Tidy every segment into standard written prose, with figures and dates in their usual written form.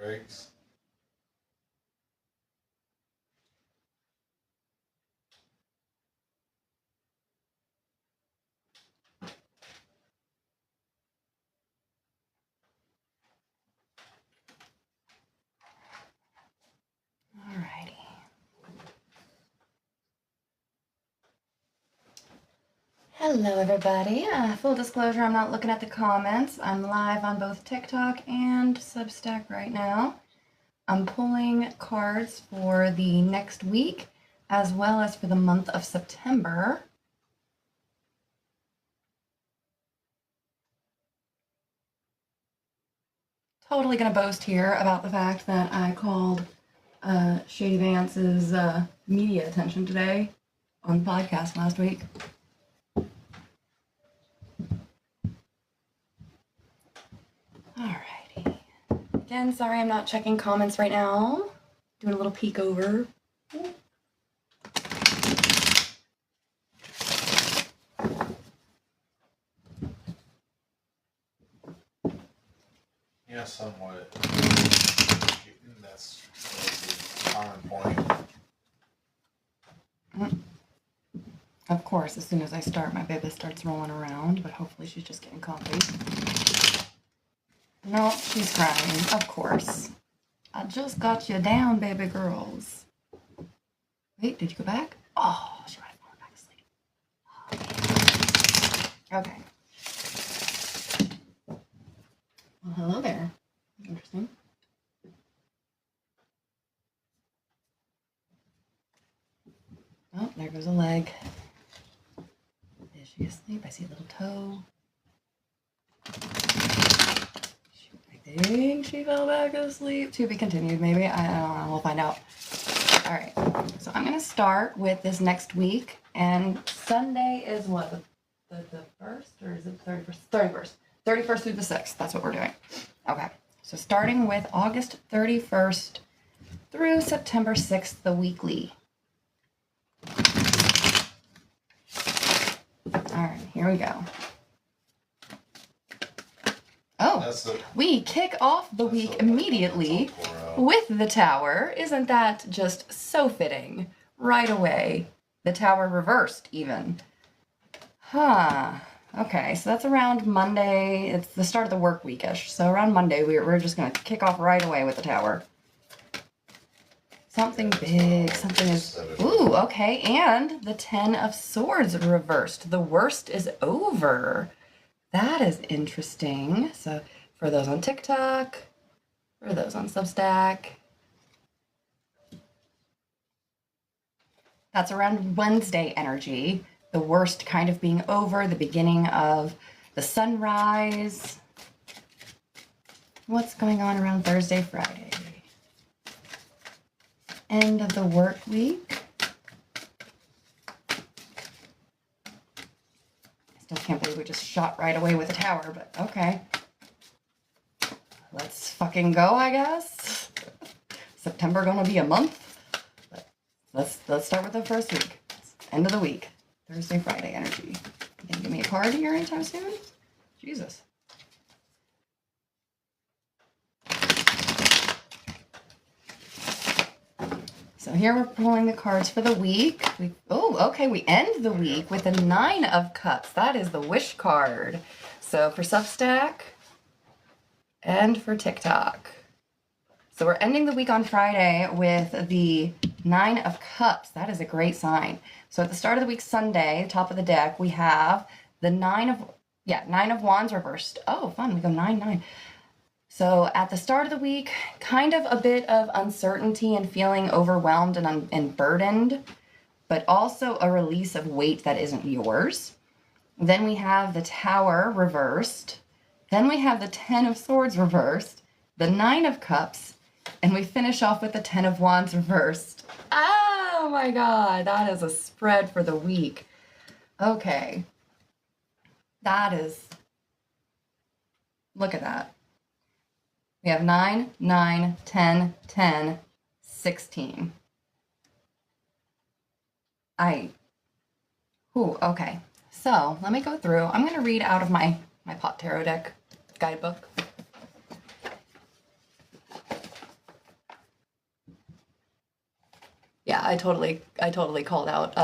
Eggs. Alrighty. Hello, everybody. Full disclosure, I'm not looking at the comments. I'm live on both TikTok and Substack right now. I'm pulling cards for the next week as well as for the month of September. Totally gonna boast here about the fact that I called Shady Vance's media attention today on the podcast last week. Alrighty. Again, sorry I'm not checking comments right now. Doing a little peek over. Yeah, somewhat. That's the common point. Of course, as soon as I start, my baby starts rolling around, but hopefully she's just getting comfy. No, she's crying, of course. I just got you down, baby girls. Wait, did you go back? Oh, she might have fallen back asleep. Okay. Well, hello there. Interesting. Oh, there goes a leg. Is she asleep? I see a little toe. I think she fell back asleep. To be continued, maybe. I don't know. We'll find out. All right. So I'm going to start with this next week. And Sunday is what? The 1st? Or is it the 31st? 31st. 31st through the 6th. That's what we're doing. Okay. So starting with August 31st through September 6th, the weekly. All right. Here we go. Oh, we kick off the week immediately with the Tower. Isn't that just so fitting? Right away. The Tower reversed, even. Huh. Okay, so that's around Monday. It's the start of the work weekish. So around Monday, we're just going to kick off right away with the Tower. Something big. Something is... Ooh, okay. And the 10 of Swords reversed. The worst is over. That is interesting. So for those on TikTok, for those on Substack, that's around Wednesday energy. The worst kind of being over, the beginning of the sunrise. What's going on around Thursday, Friday? End of the work week. Still can't believe we just shot right away with the Tower, but okay. Let's fucking go, I guess. September gonna be a month. But let's start with the first week. End of the week. Thursday, Friday energy. You gonna give me a card here anytime soon? Jesus. So here we're pulling the cards for the week. Okay, we end the week with a 9 of Cups. That is the wish card. So for Substack and for TikTok. So we're ending the week on Friday with the 9 of Cups. That is a great sign. So at the start of the week, Sunday, top of the deck, we have the 9 of Wands reversed. Oh, fun. We go 9-9. So at the start of the week, kind of a bit of uncertainty and feeling overwhelmed and burdened, but also a release of weight that isn't yours. Then we have the Tower reversed. Then we have the 10 of Swords reversed, the 9 of Cups, and we finish off with the 10 of Wands reversed. Oh my God, that is a spread for the week. Okay. That is, look at that. We have 9, 9, 10, 10, 16. Okay. So let me go through. I'm going to read out of my Pot Tarot deck guidebook. I totally called out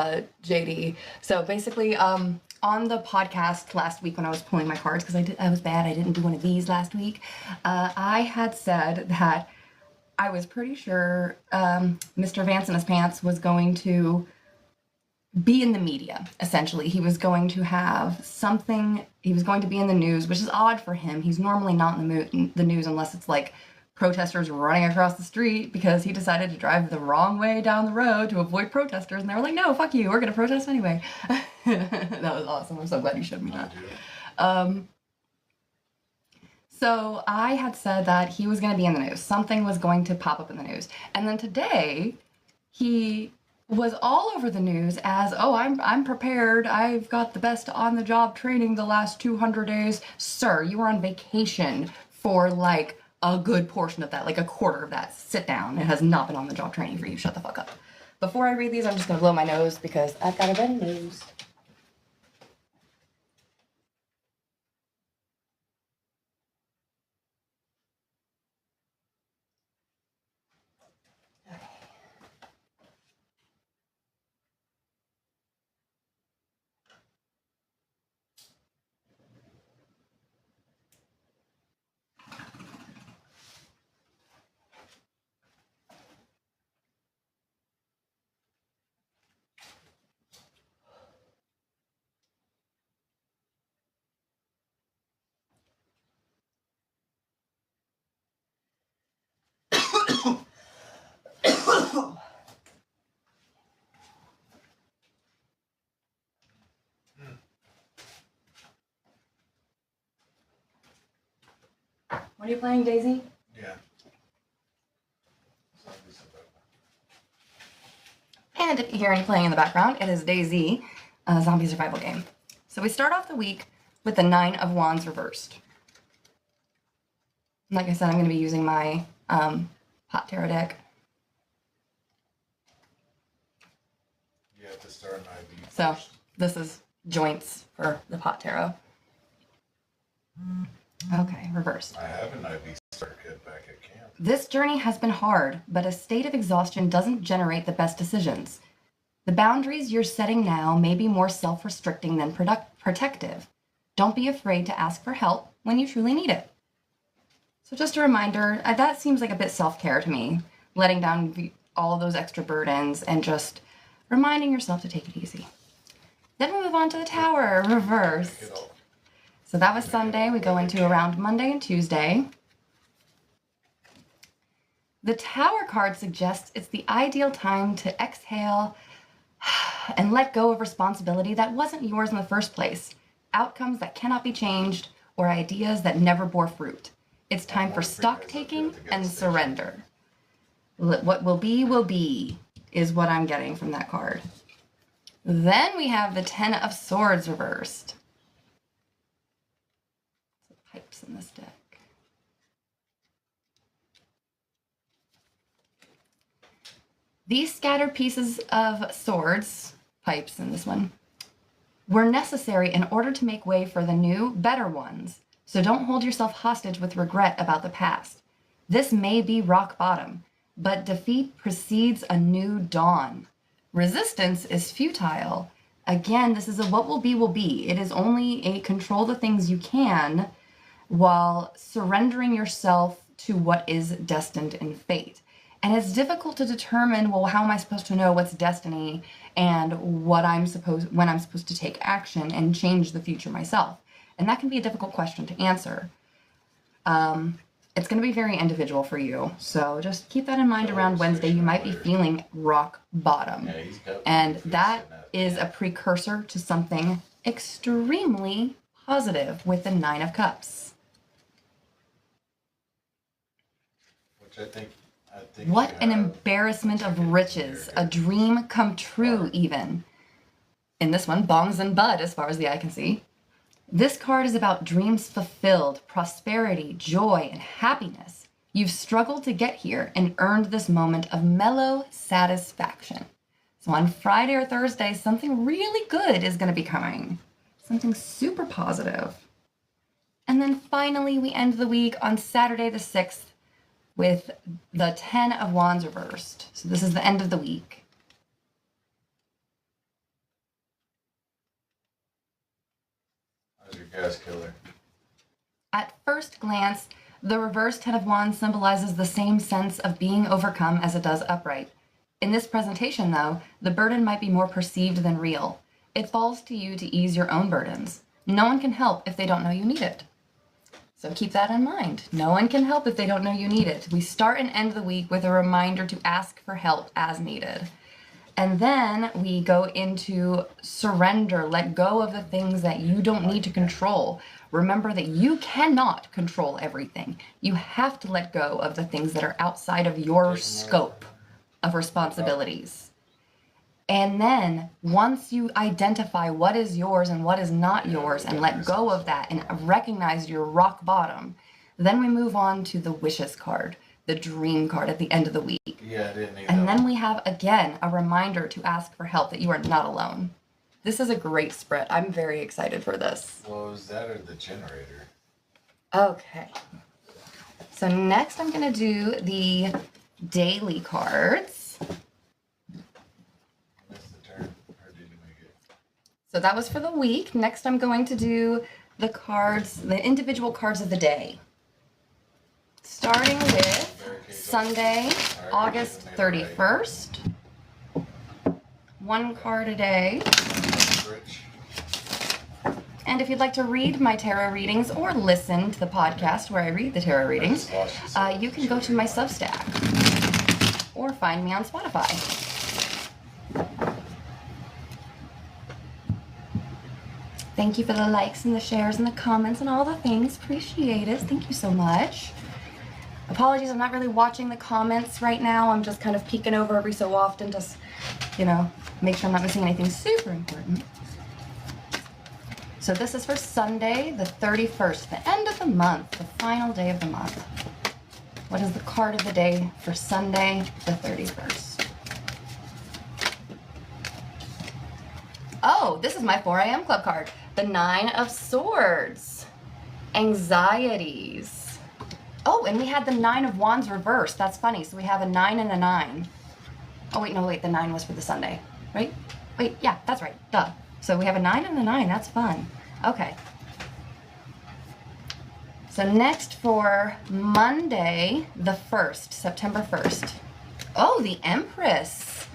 JD. So basically, on the podcast last week when I was pulling my cards, because I was bad, I didn't do one of these last week. I had said that I was pretty sure Mr. Vance in his pants was going to be in the media. Essentially, he was going to have something. He was going to be in the news, which is odd for him. He's normally not in the news unless it's like protesters running across the street because he decided to drive the wrong way down the road to avoid protesters, and they were like, "No, fuck you, we're gonna protest anyway." That was awesome. I'm so glad you showed me that. So I had said that he was going to be in the news. Something was going to pop up in the news, and then today he was all over the news as, "Oh, I'm prepared. I've got the best on-the-job training the last 200 days." Sir, you were on vacation for like a good portion of that, like a quarter of that. Sit down. It has not been on-the-job training for you. Shut the fuck up. Before I read these, I'm just gonna blow my nose because I've got a red nose. What are you playing, Daisy? Yeah. And if you hear any playing in the background, it is DayZ, a zombie survival game. So we start off the week with the 9 of Wands reversed. Like I said, I'm going to be using my Hot Tarot deck. You have to start an IV. So this is joints for the Pot Tarot. Okay, reversed. I have an IV start kit back at camp. This journey has been hard, but a state of exhaustion doesn't generate the best decisions. The boundaries you're setting now may be more self-restricting than protective. Don't be afraid to ask for help when you truly need it. So just a reminder, that seems like a bit self-care to me, letting down all of those extra burdens and just reminding yourself to take it easy. Then we move on to the Tower, reversed. So that was Sunday. We go into around Monday and Tuesday. The Tower card suggests it's the ideal time to exhale and let go of responsibility that wasn't yours in the first place, outcomes that cannot be changed, or ideas that never bore fruit. It's time for stock taking and surrender. What will be, is what I'm getting from that card. Then we have the 10 of Swords reversed. Pipes in this deck. These scattered pieces of swords, pipes in this one, were necessary in order to make way for the new, better ones. So don't hold yourself hostage with regret about the past. This may be rock bottom, but defeat precedes a new dawn. Resistance is futile. Again, this is a what will be. It is only a control the things you can while surrendering yourself to what is destined in fate. And it's difficult to determine, well, how am I supposed to know what's destiny and when I'm supposed to take action and change the future myself? And that can be a difficult question to answer. It's going to be very individual for you. So just keep that in mind around Wednesday. You might be feeling rock bottom. And that is a precursor to something extremely positive with the 9 of Cups. I think what an embarrassment of riches. A dream come true, even. In this one, bongs and bud, as far as the eye can see. This card is about dreams fulfilled, prosperity, joy, and happiness. You've struggled to get here and earned this moment of mellow satisfaction. So on Friday or Thursday, something really good is going to be coming. Something super positive. And then finally, we end the week on Saturday the 6th with the 10 of Wands reversed. So this is the end of the week. your gas killer. At first glance, the reverse Ten of Wands symbolizes the same sense of being overcome as it does upright. In this presentation, though, the burden might be more perceived than real. It falls to you to ease your own burdens. No one can help if they don't know you need it. So keep that in mind. No one can help if they don't know you need it. We start and end the week with a reminder to ask for help as needed. And then we go into surrender, let go of the things that you don't need to control. Remember that you cannot control everything. You have to let go of the things that are outside of your scope of responsibilities. And then once you identify what is yours and what is not yours and let go of that and recognize your rock bottom, then we move on to the wishes card, the dream card at the end of the week. Yeah, I didn't need And that. then we have, again, a reminder to ask for help, that you are not alone. This is a great spread. I'm very excited for this. Well, was that or the generator? Okay. So next I'm going to do the daily cards. Missed the turn. Or did you make it? So that was for the week. Next I'm going to do the cards, the individual cards of the day. Starting with Sunday, August 31st. One card a day. Rich. And if you'd like to read my tarot readings or listen to the podcast where I read the tarot readings, you can go to my Substack or find me on Spotify. Thank you for the likes and the shares and the comments and all the things. Appreciate it. Thank you so much. Apologies, I'm not really watching the comments right now. I'm just kind of peeking over every so often, just, make sure I'm not missing anything super important. So this is for Sunday, the 31st, the end of the month, the final day of the month. What is the card of the day for Sunday, the 31st? Oh, this is my 4 a.m. club card. The 9 of Swords. Anxieties. Oh, and we had the 9 of Wands reversed. That's funny. So we have a 9 and a 9. Oh, wait, no, wait. The 9 was for the Sunday, right? Wait, yeah, that's right. Duh. So we have a 9 and a 9. That's fun. Okay. So next for Monday, the 1st, September 1st. Oh, the Empress.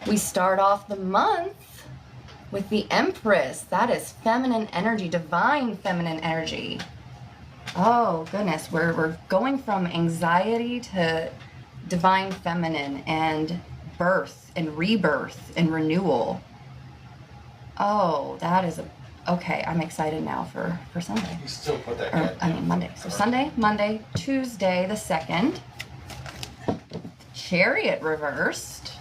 We start off the month with the Empress. That is feminine energy, divine feminine energy. Oh, goodness. We're going from anxiety to divine feminine and birth and rebirth and renewal. Oh, that is okay, I'm excited now for Sunday. You still put that Or, I mean, Monday. So Sunday, Monday, Tuesday, the 2nd. Chariot reversed.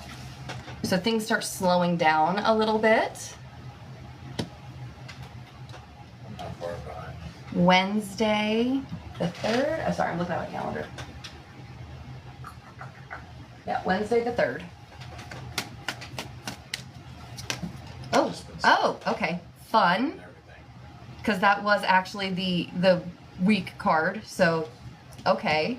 So things start slowing down a little bit. I'm not far behind. Wednesday, the 3rd. Oh, sorry, I'm looking at my calendar. Yeah, Wednesday, the 3rd. Oh, okay. Fun. And everything. Because that was actually the week card. So, okay.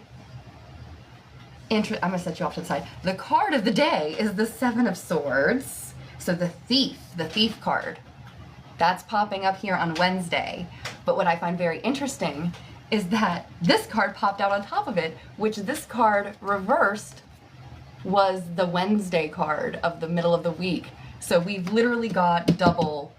I'm going to set you off to the side. The card of the day is the 7 of Swords. So the thief card. That's popping up here on Wednesday. But what I find very interesting is that this card popped out on top of it, which this card reversed was the Wednesday card of the middle of the week. So we've literally got double,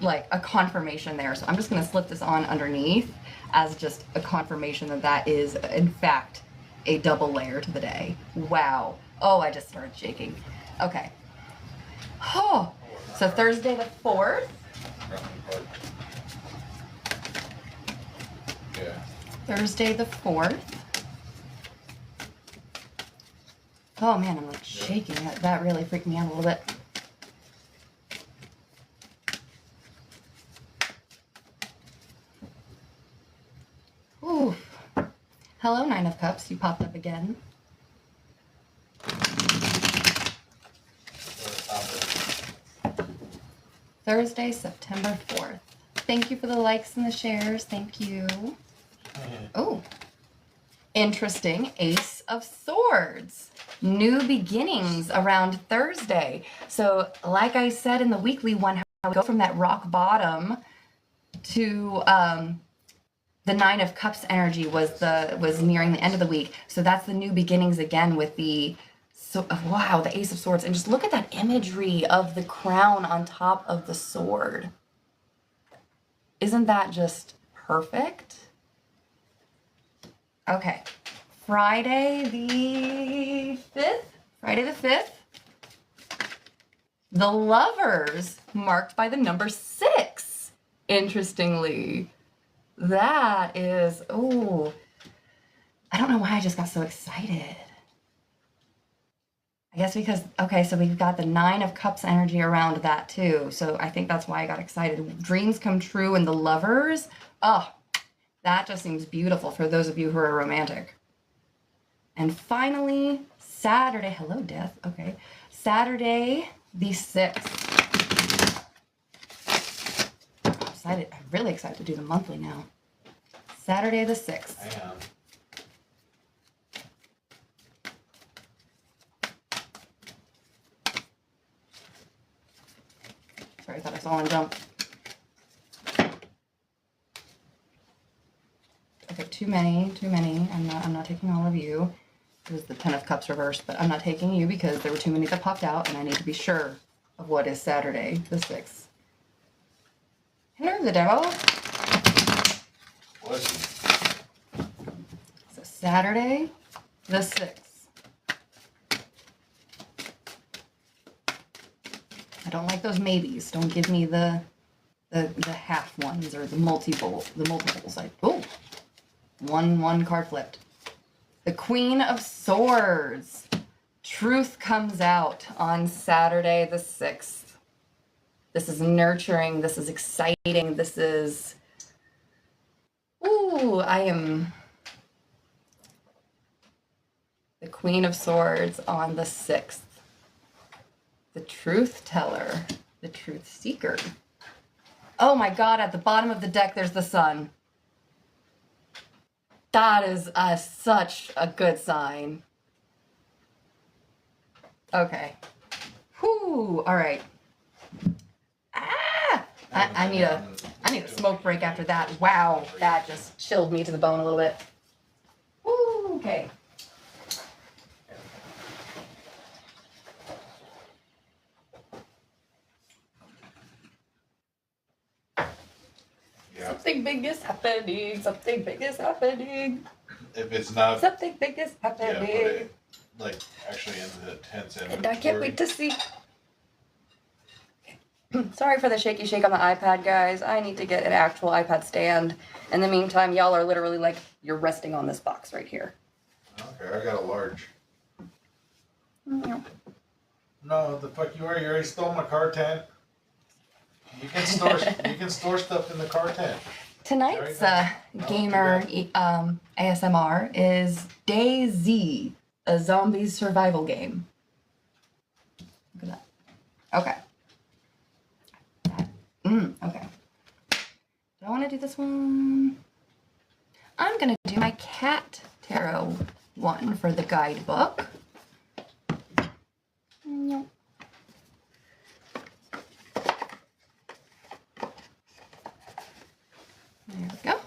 like, a confirmation there. So I'm just going to slip this on underneath as just a confirmation that that is, in fact, a double layer to the day. Wow. Oh, I just started shaking. Okay. Oh. So Thursday the 4th. Yeah. Thursday the 4th. Oh man, I'm like shaking. That really freaked me out a little bit. Ooh. Hello, 9 of Cups. You popped up again. Thursday, September 4th. Thank you for the likes and the shares. Thank you. Oh. Interesting. Ace of Swords. New beginnings around Thursday. So, like I said in the weekly one, how we go from that rock bottom to the Nine of Cups energy was nearing the end of the week. So that's the new beginnings again with the wow, the Ace of Swords. And just look at that imagery of the crown on top of the sword. Isn't that just perfect? Okay. Friday the 5th. Friday the 5th. The Lovers, marked by the number 6. Interestingly. That is, oh, I don't know why I just got so excited. I guess because, okay, so we've got the Nine of Cups energy around that too. So I think that's why I got excited. Dreams come true and the Lovers. Oh, that just seems beautiful for those of you who are romantic. And finally, Saturday, hello death, okay. Saturday the 6th. I'm really excited to do the monthly now. Saturday the 6th. Hang on. Sorry, I thought I saw one jump. Okay, too many. I'm not taking all of you. It was the Ten of Cups reversed, but I'm not taking you because there were too many that popped out, and I need to be sure of what is Saturday the 6th. Hello, the devil. So Saturday the 6th. I don't like those maybes. Don't give me the half ones or the multiples. Like, oh, one card flipped. The Queen of Swords. Truth comes out on Saturday the 6th. This is nurturing. This is exciting. This is... Ooh, I am... The Queen of Swords on the 6th. The Truth Teller. The Truth Seeker. Oh my god, at the bottom of the deck there's the Sun. That is such a good sign. Okay. Whew, alright. I need a smoke break after that. Wow, that just chilled me to the bone a little bit. Woo, okay. Yeah. Something big is happening. Something big is happening. If it's not, Something big is yeah, put happening. it like actually into the tense And inventory. I can't wait to see. Sorry for the shaky shake on the iPad, guys. I need to get an actual iPad stand. In the meantime, y'all are literally like, you're resting on this box right here. Okay, I got a large. Yeah. No, the fuck you are. You already stole my car tent. You can store stuff in the car tent. Tonight's No, gamer ASMR is DayZ, a zombie survival game. Look at that. Okay. Okay. Do I want to do this one? I'm going to do my cat tarot one for the guidebook. Nope. There we go.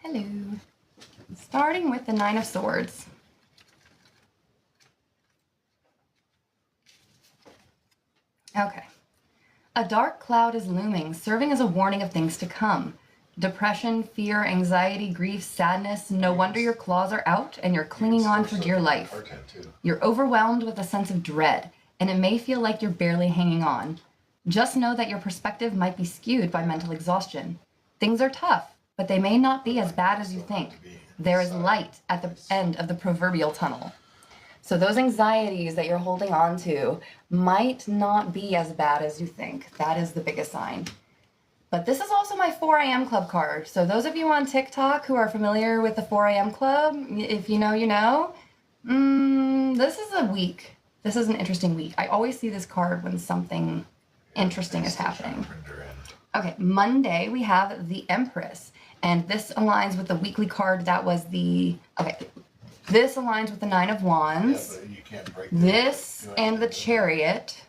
Hello. Starting with the Nine of Swords. Okay. A dark cloud is looming, serving as a warning of things to come. Depression, fear, anxiety, grief, sadness. No wonder your claws are out and you're clinging on for dear life. You're overwhelmed with a sense of dread, and it may feel like you're barely hanging on. Just know that your perspective might be skewed by mental exhaustion. Things are tough, but they may not be as bad as you think. There is light at the end of the proverbial tunnel. So those anxieties that you're holding on to might not be as bad as you think. That is the biggest sign. But this is also my 4 a.m. club card. So those of you on TikTok who are familiar with the 4 a.m. club, if you know, you know. This is a week. This is an interesting week. I always see this card when something interesting is happening. Okay, Monday we have the Empress. And this aligns with the weekly card that was the... Okay, this aligns with the Nine of Wands. Yeah, but you can't break this and the Chariot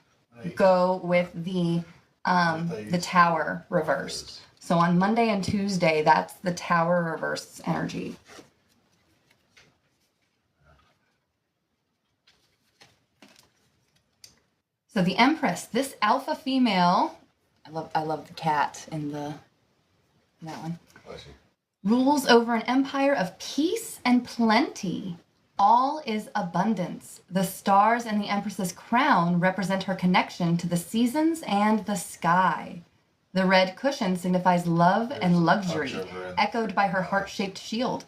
go with the the Tower reversed. So on Monday and Tuesday, that's the Tower reverse energy. So the Empress, this alpha female, I love the cat in that one, rules over an empire of peace and plenty. All is abundance. The stars and the Empress's crown represent her connection to the seasons and the sky. The red cushion signifies love and luxury, echoed by her heart-shaped shield.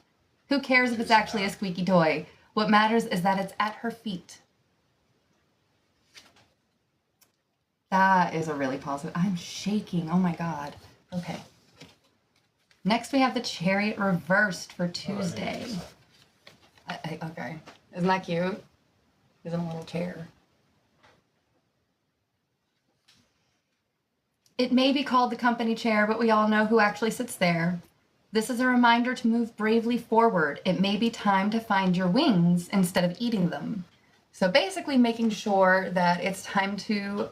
Who cares if it's actually a squeaky toy? What matters is that it's at her feet. That is a really positive. I'm shaking. Oh my God. Okay. Next, we have the Chariot reversed for Tuesday. Okay. Isn't that cute? He's in a little chair. It may be called the company chair, but we all know who actually sits there. This is a reminder to move bravely forward. It may be time to find your wings instead of eating them. So basically making sure that it's time to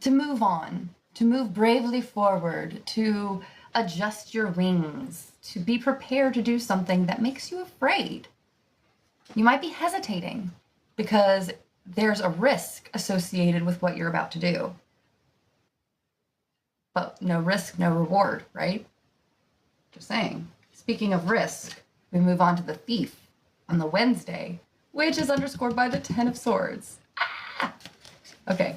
move on, to move bravely forward, to adjust your wings, to be prepared to do something that makes you afraid. You might be hesitating because there's a risk associated with what you're about to do. But no risk, no reward, right? Just saying. Speaking of risk, we move on to the Thief on the Wednesday, which is underscored by the Ten of Swords. Okay.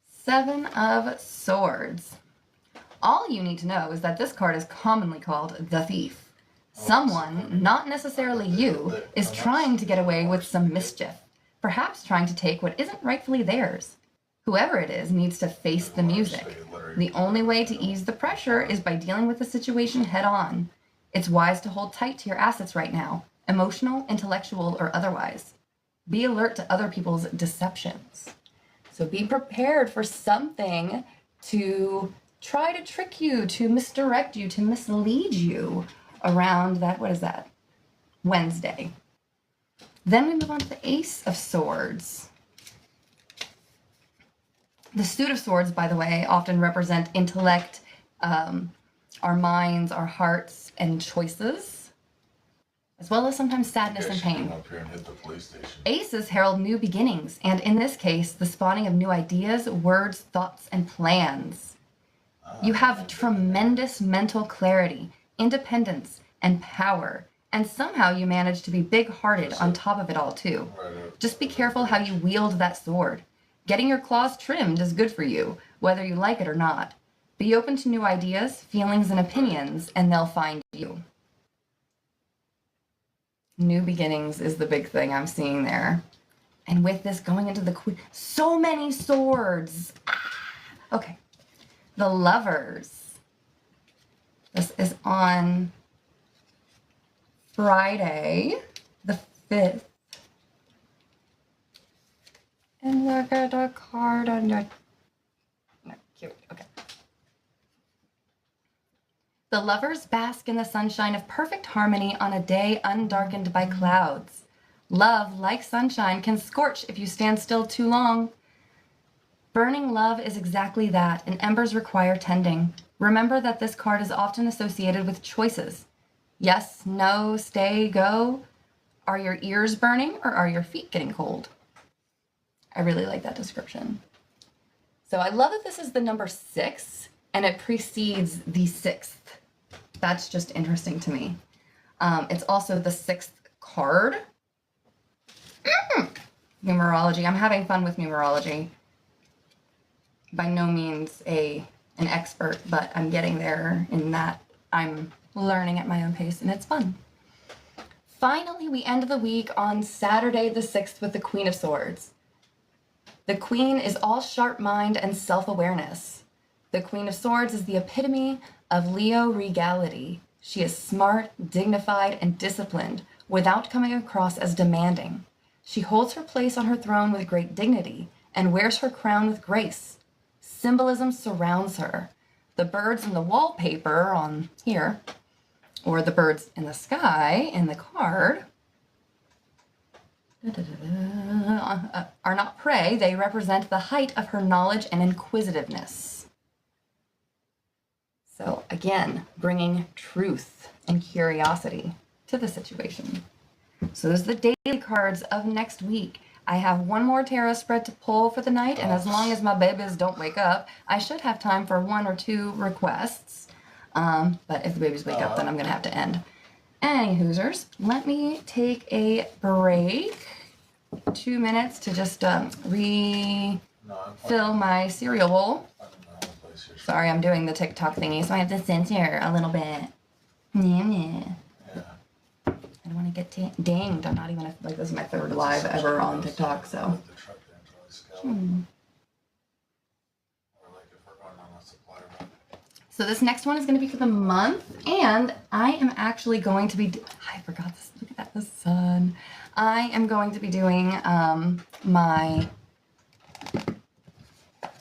Seven of Swords. All you need to know is that this card is commonly called the Thief. Someone, not necessarily you, is trying to get away with some mischief, perhaps trying to take what isn't rightfully theirs. Whoever it is needs to face the music. The only way to ease the pressure is by dealing with the situation head on. It's wise to hold tight to your assets right now, emotional, intellectual, or otherwise. Be alert to other people's deceptions. So be prepared for something to try to trick you, to misdirect you, to mislead you around that, what is that? Wednesday. Then we move on to the Ace of Swords. The Suit of Swords, by the way, often represent intellect, our minds, our hearts, and choices, as well as sometimes sadness and pain. Up here and hit the police station. Aces herald new beginnings, and in this case, the spawning of new ideas, words, thoughts, and plans. You have tremendous mental clarity, independence, and power, and somehow you manage to be big-hearted on top of it all, too. Just be careful how you wield that sword. Getting your claws trimmed is good for you, whether you like it or not. Be open to new ideas, feelings, and opinions, and they'll find you. New beginnings is the big thing I'm seeing there. And with this going into the Queen, so many swords. Okay. The Lovers. This is on Friday, the 5th. And look at the card under. No, cute. Okay. The lovers bask in the sunshine of perfect harmony on a day undarkened by clouds. Love, like sunshine, can scorch if you stand still too long. Burning love is exactly that, and embers require tending. Remember that this card is often associated with choices. Yes, no, stay, go. Are your ears burning or are your feet getting cold? I really like that description. So I love that this is the number 6 and it precedes the 6th. That's just interesting to me. It's also the 6th card. Numerology. I'm having fun with numerology. By no means an expert, but I'm getting there in that I'm learning at my own pace and it's fun. Finally, we end the week on Saturday the 6th with the Queen of Swords. The Queen is all sharp mind and self-awareness. The Queen of Swords is the epitome of Leo regality. She is smart, dignified, and disciplined without coming across as demanding. She holds her place on her throne with great dignity and wears her crown with grace. Symbolism surrounds her. The birds in the wallpaper on here or the birds in the sky in the card are not prey. They represent the height of her knowledge and inquisitiveness. So again, bringing truth and curiosity to the situation. So those are the daily cards of next week. I have one more tarot spread to pull for the night, and as long as my babies don't wake up, I should have time for 1 or 2 requests. But if the babies wake up, then I'm going to have to end. Any Hoosers, let me take a break. 2 minutes to just refill my cereal bowl. Sorry, I'm doing the TikTok thingy, so I have to censor a little bit. Yeah. I don't want to get dinged. I'm not even, like, this is my 3rd live ever on TikTok, so. So this next one is going to be for the month, and I am actually going to be, I forgot this, look at that, the sun. I am going to be doing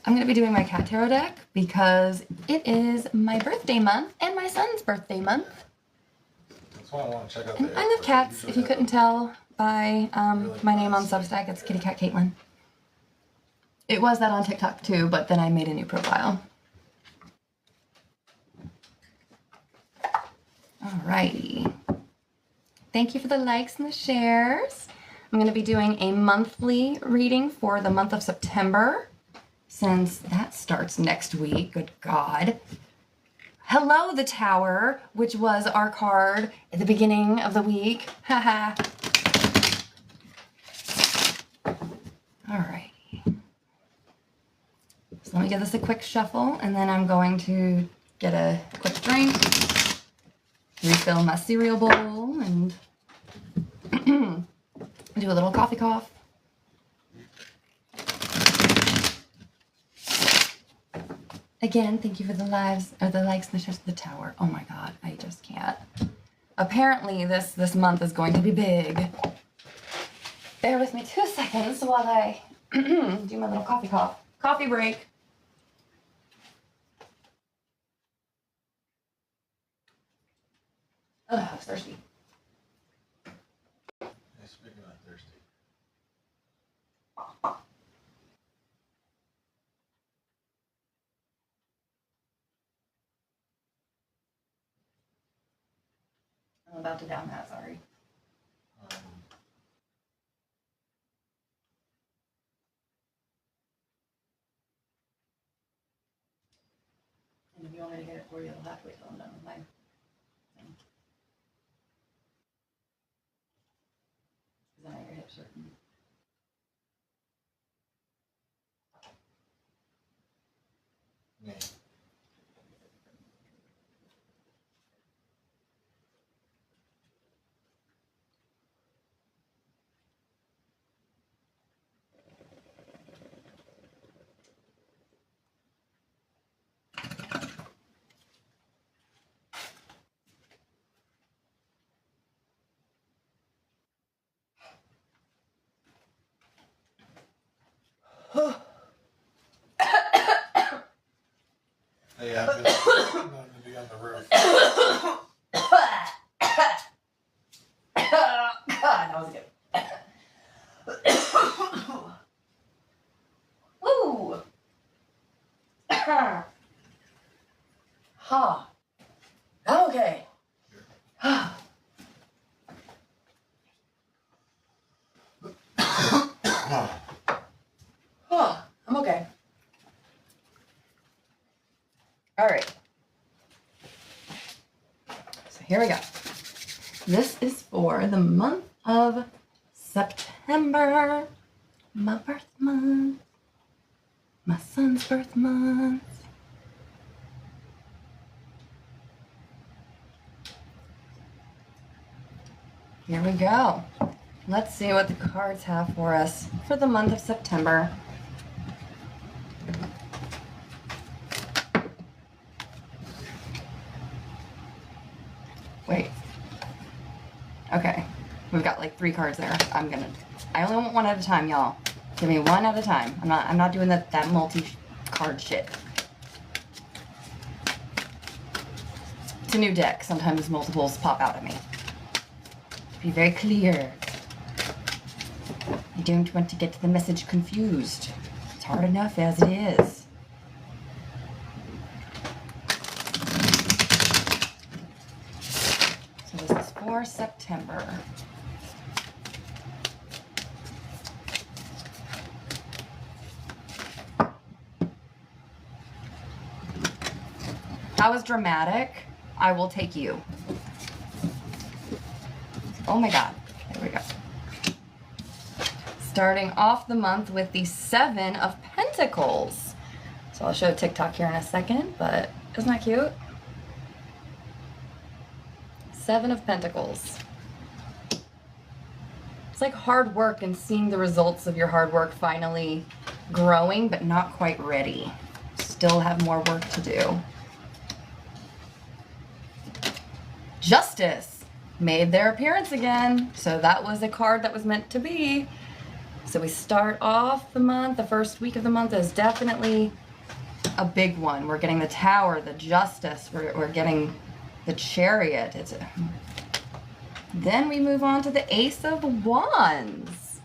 I'm going to be doing my cat tarot deck because it is my birthday month and my son's birthday month. That's why I want to check out And I love cats, if you couldn't tell by my name on Substack, it's Kitty Cat Caitlin. It was that on TikTok too, but then I made a new profile. Alrighty. Thank you for the likes and the shares. I'm going to be doing a monthly reading for the month of September, since that starts next week. Good God. Hello, the Tower, which was our card at the beginning of the week. Haha. Alrighty. So let me give this a quick shuffle, and then I'm going to get a quick drink, refill my cereal bowl, and do a little coffee cough. Again, thank you for the lives, or the likes and the shares of the Tower. Oh my God, I just can't. Apparently this month is going to be big. Bear with me 2 seconds while I do my little coffee cough. Coffee break. Ugh, I was thirsty. Speaking of thirsty. I'm about to down that, sorry. And if you want me to get it for you, you'll have to wait till I'm done with mine. Because then your hips hurting. Me. Hey, I'm going to be on the roof. God, that was good. Woo! Ha. Okay. I'm okay. All right. So here we go. This is for the month of September, my birth month, my son's birth month. Here we go. Let's see what the cards have for us for the month of September. Wait. Okay. We've got like 3 cards there. I only want one at a time, y'all. Give me one at a time. I'm not doing that multi-card shit. It's a new deck. Sometimes multiples pop out at me. Be very clear. I don't want to get the message confused. It's hard enough as it is. So this is for September. That was dramatic. I will take you. Oh my God. There we go. Starting off the month with the Seven of Pentacles. So I'll show a TikTok here in a second, but isn't that cute? Seven of Pentacles. It's like hard work and seeing the results of your hard work finally growing, but not quite ready. Still have more work to do. Justice made their appearance again. So that was a card that was meant to be. So we start off the month, the first week of the month is definitely a big one. We're getting the Tower, the Justice, we're getting the Chariot. Then we move on to the Ace of Wands.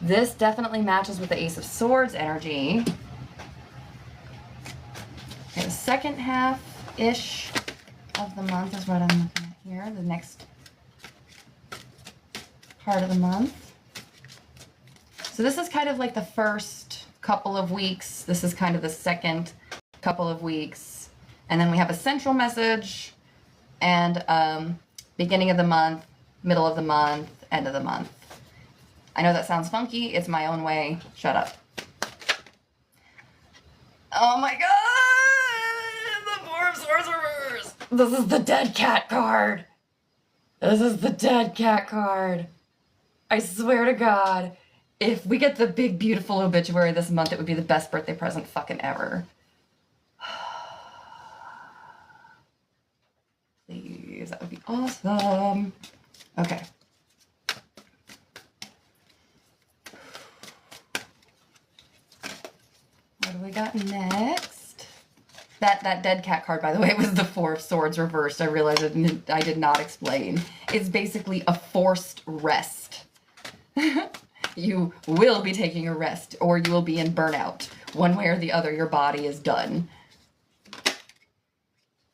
This definitely matches with the Ace of Swords energy. Okay, the second half-ish of the month is what I'm looking at here, the next part of the month. So this is kind of like the first couple of weeks. This is kind of the second couple of weeks. And then we have a central message and beginning of the month, middle of the month, end of the month. I know that sounds funky. It's my own way. Shut up. Oh my God! The Four of Swords reverse. This is the dead cat card. This is the dead cat card. I swear to God, if we get the big, beautiful obituary this month, it would be the best birthday present fucking ever. Please, that would be awesome. Okay. What do we got next? That dead cat card, by the way, was the Four of Swords reversed. I realized I did not explain. It's basically a forced rest. You will be taking a rest, or you will be in burnout. One way or the other, your body is done.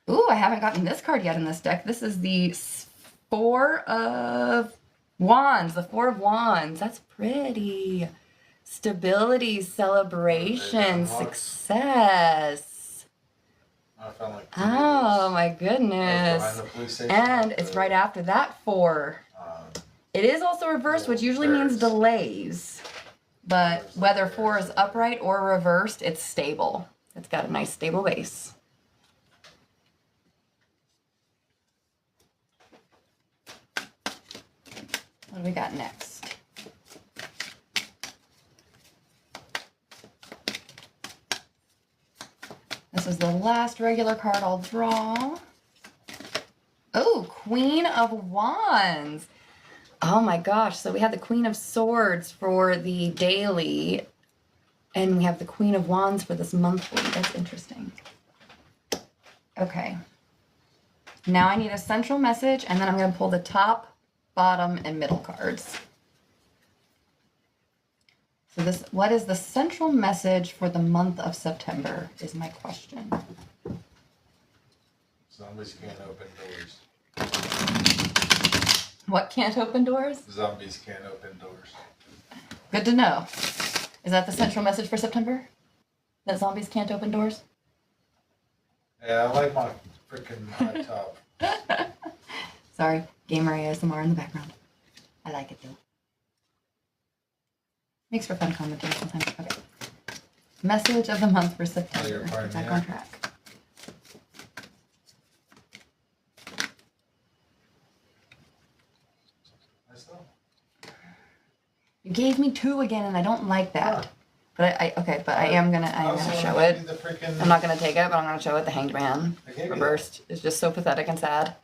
Ooh, I haven't gotten this card yet in this deck. This is the Four of Wands. The Four of Wands. That's pretty. Stability, celebration, success. I felt like Oh my goodness. And it's right after that four. It is also reversed, which usually means delays. But whether four is upright or reversed, it's stable. It's got a nice stable base. What do we got next? This is the last regular card I'll draw. Oh, Queen of Wands. Oh my gosh, so we have the Queen of Swords for the daily, and we have the Queen of Wands for this monthly. That's interesting. Okay. Now I need a central message, and then I'm going to pull the top, bottom, and middle cards. So this, what is the central message for the month of September is my question. Zombies can't open doors. What can't open doors? Zombies can't open doors. Good to know. Is that the central message for September? That zombies can't open doors? Yeah, I like my freaking high top. Sorry, gamer ASMR in the background. I like it though. Makes for fun commentary sometimes. Okay. Message of the month for September. Get back on track. You gave me two again, and I don't like that. But I am gonna show it. I'm not gonna take it, but I'm gonna show it. The Hanged Man reversed is just so pathetic and sad.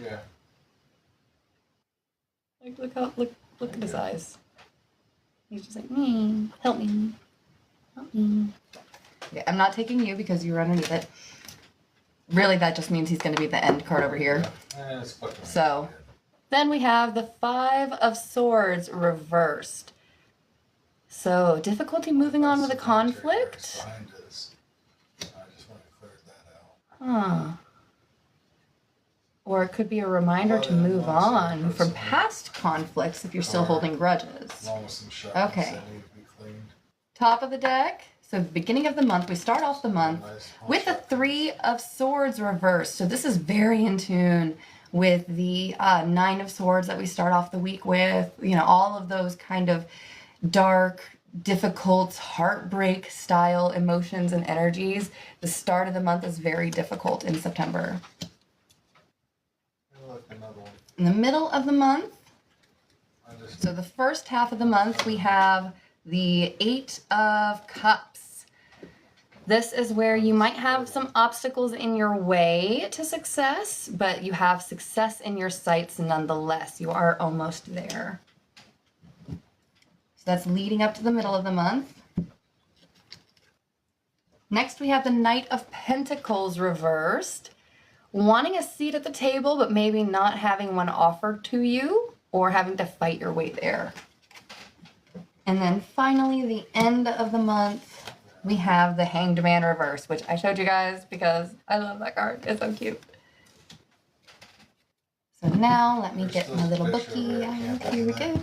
Yeah. Like look at his eyes. He's just like, help me, help me. Okay, I'm not taking you because you were underneath it. Really, that just means he's going to be the end card over here. Yeah, it's fucking So, then we have the Five of Swords reversed. So, difficulty moving on with a conflict? Behind us. I just want to clear that out. Huh. Or it could be a reminder to move on from past conflicts if you're still holding grudges. Along with some sharpness Okay. that need to be cleaned. Top of the deck. So, the beginning of the month, we start off the month with the Three of Swords reversed. So, this is very in tune with the Nine of Swords that we start off the week with. You know, all of those kind of dark, difficult, heartbreak style emotions and energies. The start of the month is very difficult in September. Look, another one. In the middle of the month, I just so the first half of the month, we have the Eight of Cups. This is where you might have some obstacles in your way to success, but you have success in your sights nonetheless. You are almost there. So that's leading up to the middle of the month. Next, we have the Knight of Pentacles reversed. Wanting a seat at the table, but maybe not having one offered to you, or having to fight your way there. And then finally, the end of the month, we have the Hanged Man reverse, which I showed you guys because I love that card. It's so cute. So now, let me get my little bookie out. Here we go.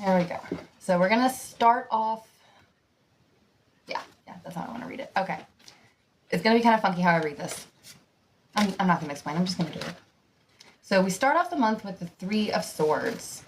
There we go. So we're going to start off. Yeah, that's how I want to read it. Okay. It's going to be kind of funky how I read this. I'm not going to explain. I'm just going to do it. So we start off the month with the Three of Swords.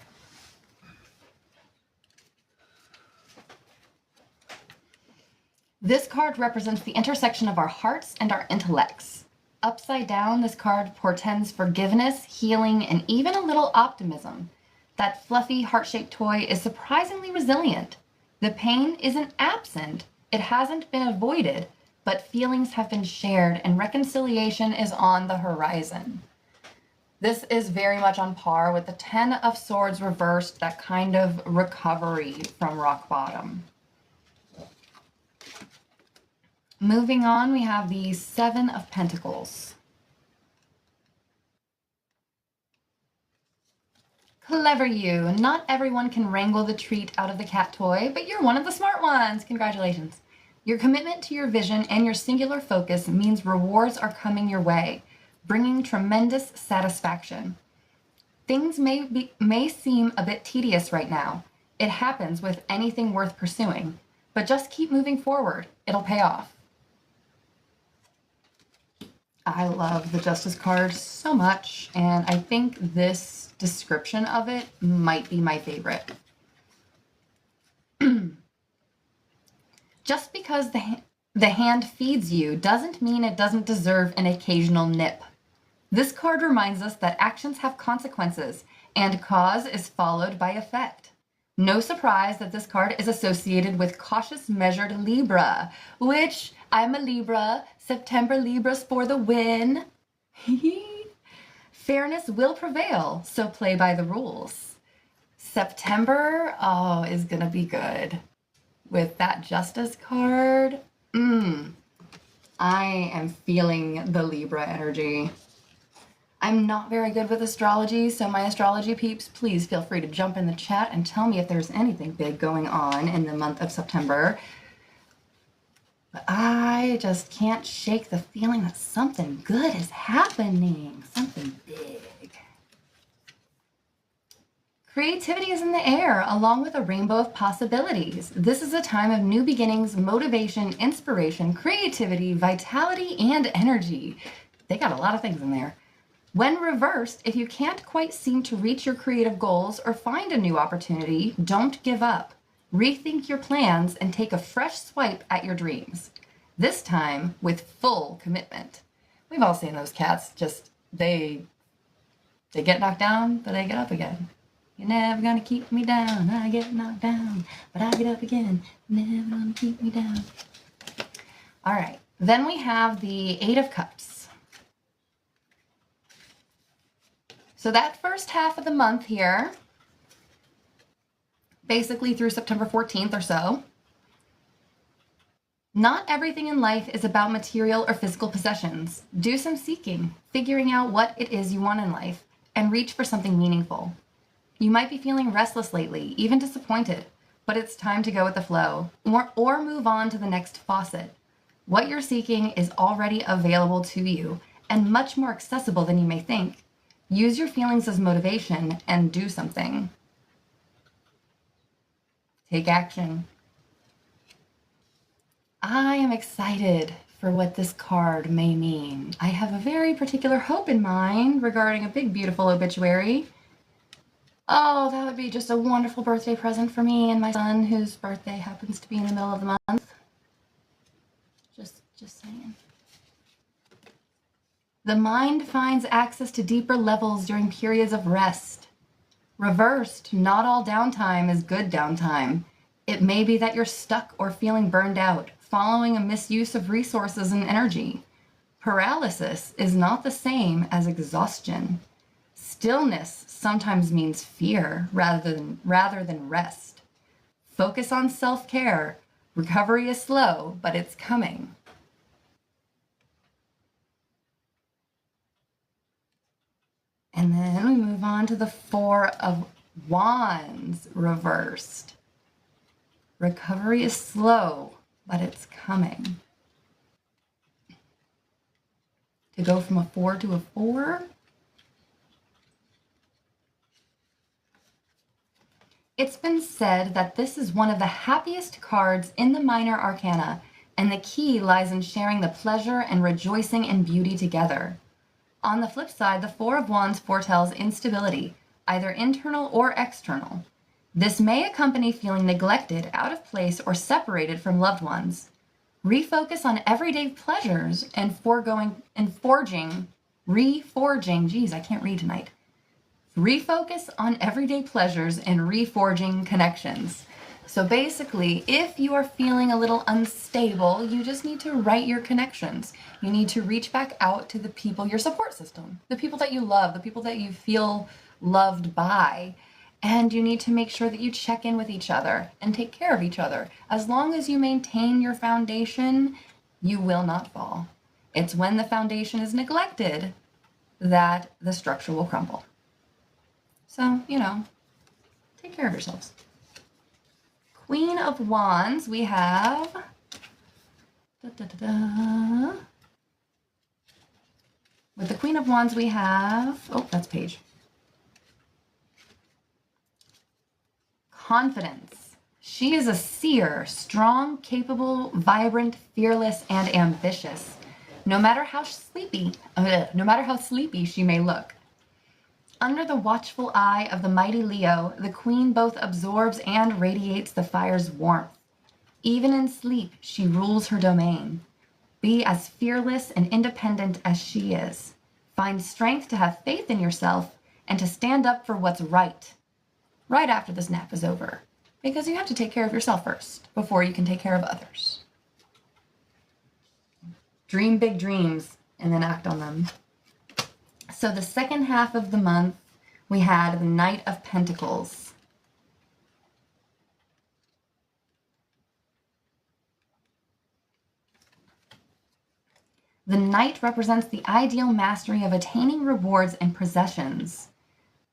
This card represents the intersection of our hearts and our intellects. Upside down, this card portends forgiveness, healing, and even a little optimism. That fluffy heart-shaped toy is surprisingly resilient. The pain isn't absent, it hasn't been avoided, but feelings have been shared and reconciliation is on the horizon. This is very much on par with the Ten of Swords reversed, that kind of recovery from rock bottom. Moving on, we have the Seven of Pentacles. Clever you. Not everyone can wrangle the treat out of the cat toy, but you're one of the smart ones. Congratulations. Your commitment to your vision and your singular focus means rewards are coming your way, bringing tremendous satisfaction. Things may seem a bit tedious right now. It happens with anything worth pursuing, but just keep moving forward. It'll pay off. I love the Justice card so much, and I think this description of it might be my favorite. Just because the hand feeds you doesn't mean it doesn't deserve an occasional nip. This card reminds us that actions have consequences, and cause is followed by effect. No surprise that this card is associated with cautious, measured Libra, which I'm a Libra. September Libras for the win. Fairness will prevail, so play by the rules. September, is gonna be good. With that Justice card, I am feeling the Libra energy. I'm not very good with astrology, so my astrology peeps, please feel free to jump in the chat and tell me if there's anything big going on in the month of September. But I just can't shake the feeling that something good is happening, something big. Creativity is in the air, along with a rainbow of possibilities. This is a time of new beginnings, motivation, inspiration, creativity, vitality, and energy. They got a lot of things in there. When reversed, if you can't quite seem to reach your creative goals or find a new opportunity, don't give up. Rethink your plans and take a fresh swipe at your dreams. This time with full commitment. We've all seen those cats, just they get knocked down, but they get up again. You're never gonna keep me down. I get knocked down, but I get up again. You're never gonna keep me down. All right, then we have the Eight of Cups. So that first half of the month here, basically through September 14th or so, not everything in life is about material or physical possessions. Do some seeking, figuring out what it is you want in life, and reach for something meaningful. You might be feeling restless lately, even disappointed, but it's time to go with the flow, or move on to the next faucet. What you're seeking is already available to you and much more accessible than you may think. Use your feelings as motivation and do something. Take action. I am excited for what this card may mean. I have a very particular hope in mind regarding a big, beautiful obituary. Oh, that would be just a wonderful birthday present for me and my son, whose birthday happens to be in the middle of the month. Just saying. The mind finds access to deeper levels during periods of rest. Reversed, not all downtime is good downtime. It may be that you're stuck or feeling burned out, following a misuse of resources and energy. Paralysis is not the same as exhaustion. Stillness sometimes means fear rather than rest. Focus on self-care. Recovery is slow, but it's coming. And then we move on to the Four of Wands reversed. Recovery is slow, but it's coming. To go from a 4 to a 4. It's been said that this is one of the happiest cards in the minor arcana, and the key lies in sharing the pleasure and rejoicing in beauty together. On the flip side, the Four of Wands foretells instability, either internal or external. This may accompany feeling neglected, out of place, or separated from loved ones. Reforfocus on everyday pleasures and Refocus on everyday pleasures and reforging connections. So basically, if you are feeling a little unstable, you just need to write your connections. You need to reach back out to the people, your support system, the people that you love, the people that you feel loved by. And you need to make sure that you check in with each other and take care of each other. As long as you maintain your foundation, you will not fall. It's when the foundation is neglected that the structure will crumble. So, take care of yourselves. Queen of Wands, we have with the Queen of Wands we have, that's page. Confidence. She is a seer, strong, capable, vibrant, fearless, and ambitious. No matter how sleepy she may look. Under the watchful eye of the mighty Leo, the queen both absorbs and radiates the fire's warmth. Even in sleep, she rules her domain. Be as fearless and independent as she is. Find strength to have faith in yourself and to stand up for what's right after this nap is over. Because you have to take care of yourself first before you can take care of others. Dream big dreams and then act on them. So the second half of the month, we had the Knight of Pentacles. The Knight represents the ideal mastery of attaining rewards and possessions.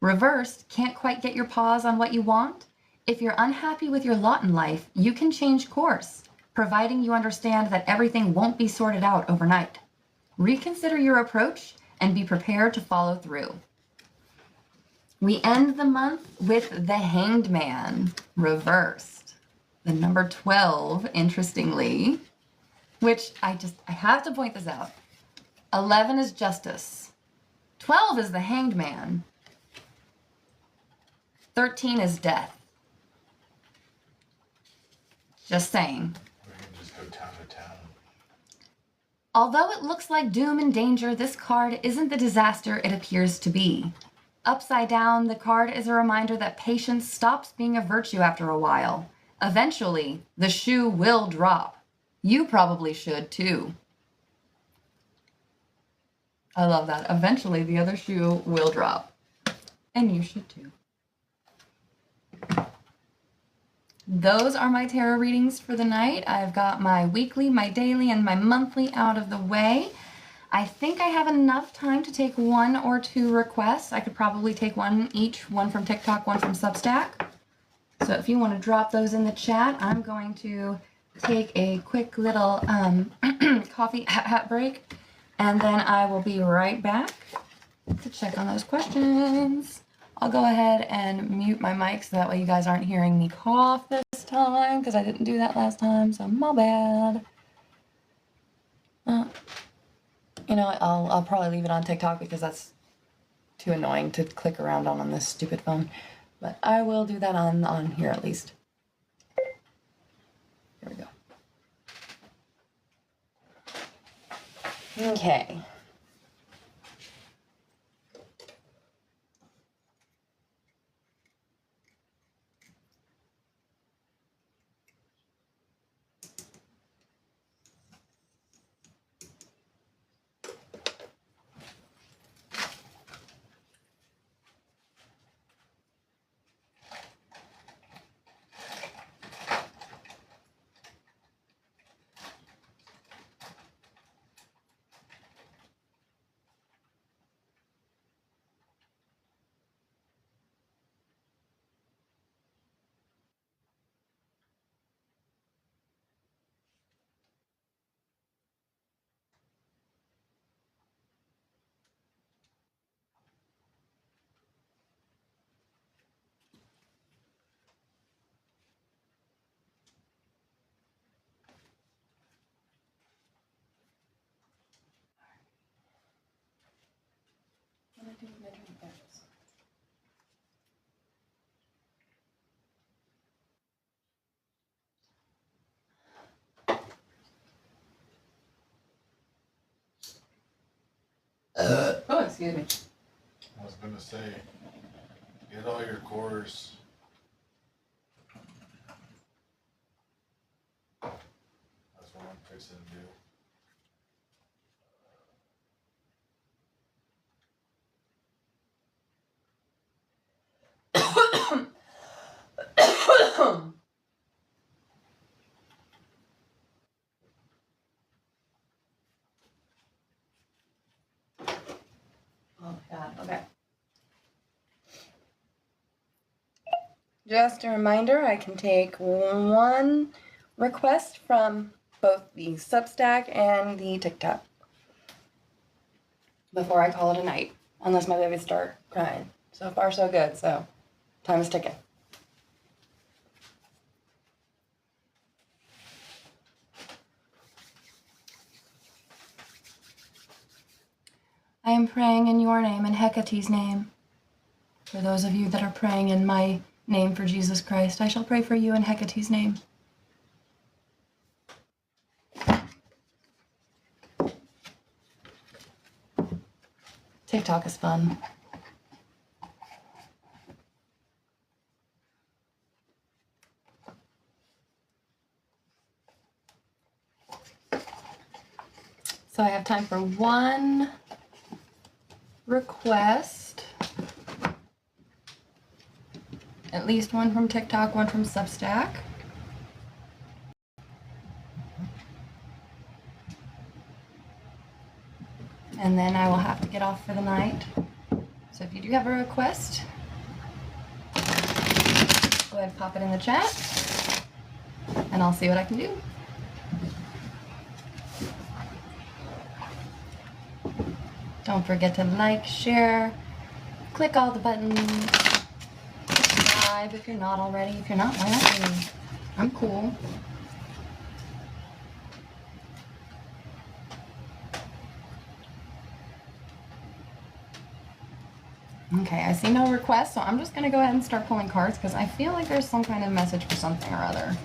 Reversed, can't quite get your paws on what you want? If you're unhappy with your lot in life, you can change course, providing you understand that everything won't be sorted out overnight. Reconsider your approach and be prepared to follow through. We end the month with the Hanged Man reversed. The number 12, interestingly, which I have to point this out. 11 is justice. 12 is the Hanged Man. 13 is death. Just saying. We can just go town to town. Although it looks like doom and danger, this card isn't the disaster it appears to be. Upside down, the card is a reminder that patience stops being a virtue after a while. Eventually, the shoe will drop. You probably should too. I love that. Eventually, the other shoe will drop. And you should too. Those are my tarot readings for the night. I've got my weekly, my daily, and my monthly out of the way. I think I have enough time to take 1 or 2 requests. I could probably take one each, one from TikTok, one from Substack. So if you want to drop those in the chat, I'm going to take a quick little coffee break, and then I will be right back to check on those questions. I'll go ahead and mute my mic so that way you guys aren't hearing me cough this time, because I didn't do that last time, so my bad. You know, I'll probably leave it on TikTok because that's too annoying to click around on this stupid phone. But I will do that on here at least. Here we go. Okay. Oh, excuse me. I was gonna say, get all your cores. That's what I'm fixing to do. Oh, God. Okay. Just a reminder, I can take 1 request from both the Substack and the TikTok before I call it a night, unless my babies start crying. So far, so good. So, time is ticking. I am praying in your name, in Hecate's name. For those of you that are praying in my name for Jesus Christ, I shall pray for you in Hecate's name. TikTok is fun. So I have time for 1 request. At least 1 from TikTok, 1 from Substack. And then I will have to get off for the night. So if you do have a request, go ahead and pop it in the chat, and I'll see what I can do. Don't forget to like, share, click all the buttons, subscribe if you're not already. If you're not, why not you? I'm cool. Okay, I see no requests, so I'm just going to go ahead and start pulling cards because I feel like there's some kind of message for something or other.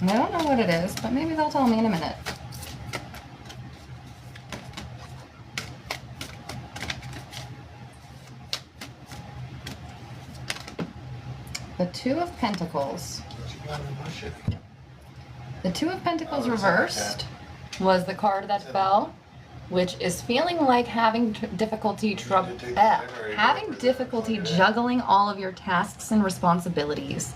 And I don't know what it is, but maybe they'll tell me in a minute. The 2 of Pentacles. What you got in my shit? The 2 of Pentacles reversed was the card that fell. which is feeling like having difficulty juggling all of your tasks and responsibilities.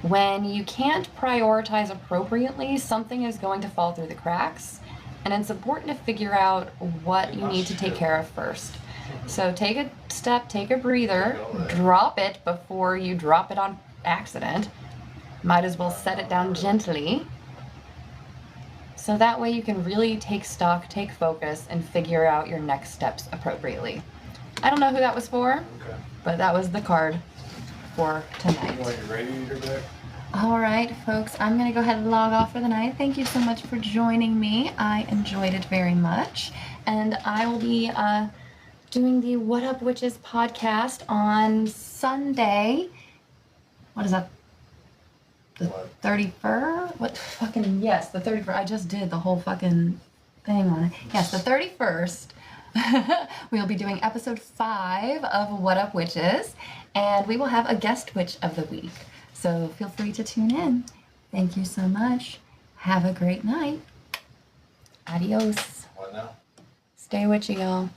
When you can't prioritize appropriately, something is going to fall through the cracks, and it's important to figure out what you need to take care of first. So take a step, take a breather, drop it before you drop it on accident. Might as well set it down gently. So that way you can really take stock, take focus, and figure out your next steps appropriately. I don't know who that was for, but that was the card for tonight. When you're ready to eat her back? All right, folks, I'm going to go ahead and log off for the night. Thank you so much for joining me. I enjoyed it very much. And I will be doing the What Up Witches podcast on Sunday. What is that? The 31st? What fucking, yes, the 31st. I just did the whole fucking thing on it. Yes, the 31st. We'll be doing episode 5 of What Up Witches, and we will have a guest witch of the week. So feel free to tune in. Thank you so much. Have a great night. Adios. What now? Stay witchy, y'all.